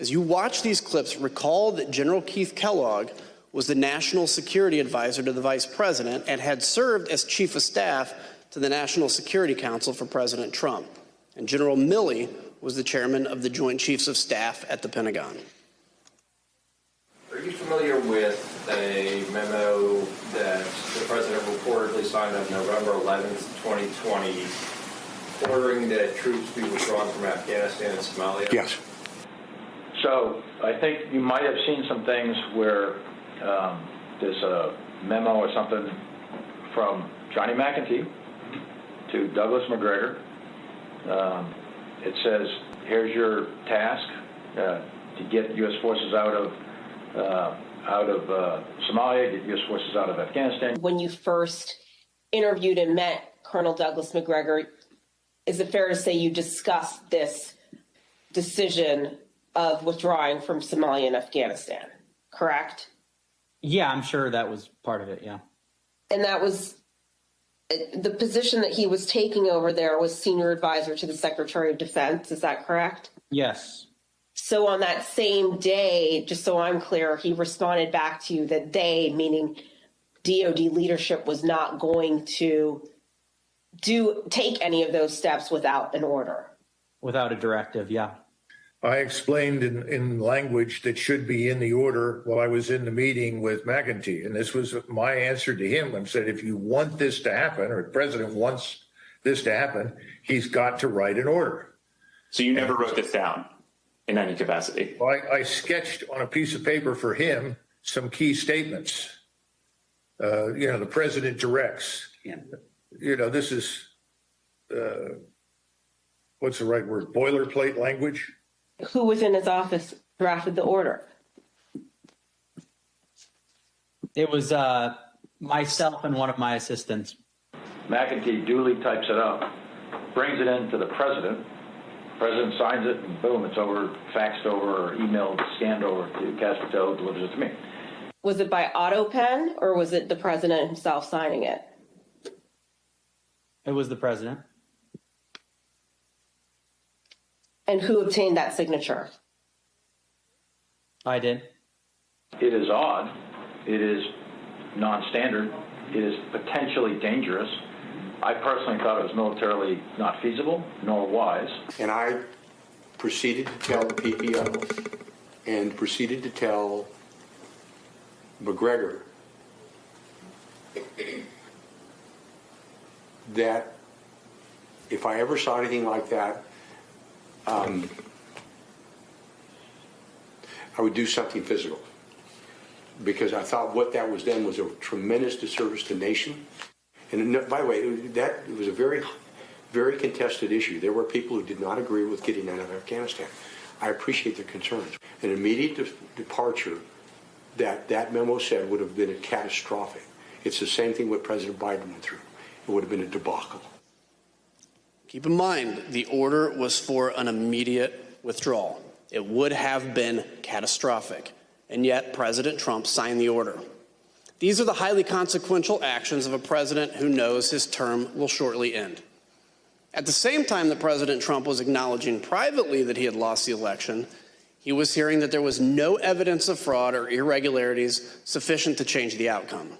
As you watch these clips, recall that General Keith Kellogg was the National Security Advisor to the Vice President and had served as Chief of Staff to the National Security Council for President Trump. And General Milley was the chairman of the Joint Chiefs of Staff at the Pentagon. Are you familiar with a memo that the President reportedly signed on November 11th, 2020, ordering that troops be withdrawn from Afghanistan and Somalia? Yes. So I think you might have seen some things where there's a memo or something from Johnny McEntee to Douglas McGregor. It says, here's your task to get U.S. forces out of Somalia, get U.S. forces out of Afghanistan. When you first interviewed and met Colonel Douglas McGregor, is it fair to say you discussed this decision of withdrawing from Somalia and Afghanistan, correct? Yeah, I'm sure that was part of it, yeah. And that was the position that he was taking over there was senior advisor to the Secretary of Defense, is that correct? Yes. So on that same day, just so I'm clear, he responded back to you that they, meaning DOD leadership, was not going to take any of those steps without an order. Without a directive, yeah. I explained in language that should be in the order while I was in the meeting with McEntee, and this was my answer to him. I said, if you want this to happen, or the president wants this to happen, he's got to write an order. So you never wrote this down in any capacity? Well, I sketched on a piece of paper for him some key statements. The president directs. This is, what's the right word, boilerplate language? Who within his office drafted the order? It was myself and one of my assistants. McEntee duly types it up, brings it in to the president. The president signs it, and boom, it's over, faxed over, or emailed, scanned over to Caspatel, delivers it to me. Was it by auto pen, or was it the president himself signing it? It was the president. And who obtained that signature? I did. It is odd. It is non-standard. It is potentially dangerous. I personally thought it was militarily not feasible nor wise. And I proceeded to tell the PPO and proceeded to tell McGregor that if I ever saw anything like that, I would do something physical, because I thought what that was done was a tremendous disservice to the nation. And by the way, it was a very, very contested issue. There were people who did not agree with getting out of Afghanistan. I appreciate their concerns. An immediate departure, that memo said, would have been catastrophic. It's the same thing what President Biden went through. It would have been a debacle. Keep in mind, the order was for an immediate withdrawal. It would have been catastrophic, and yet President Trump signed the order. These are the highly consequential actions of a president who knows his term will shortly end. At the same time that President Trump was acknowledging privately that he had lost the election, he was hearing that there was no evidence of fraud or irregularities sufficient to change the outcome.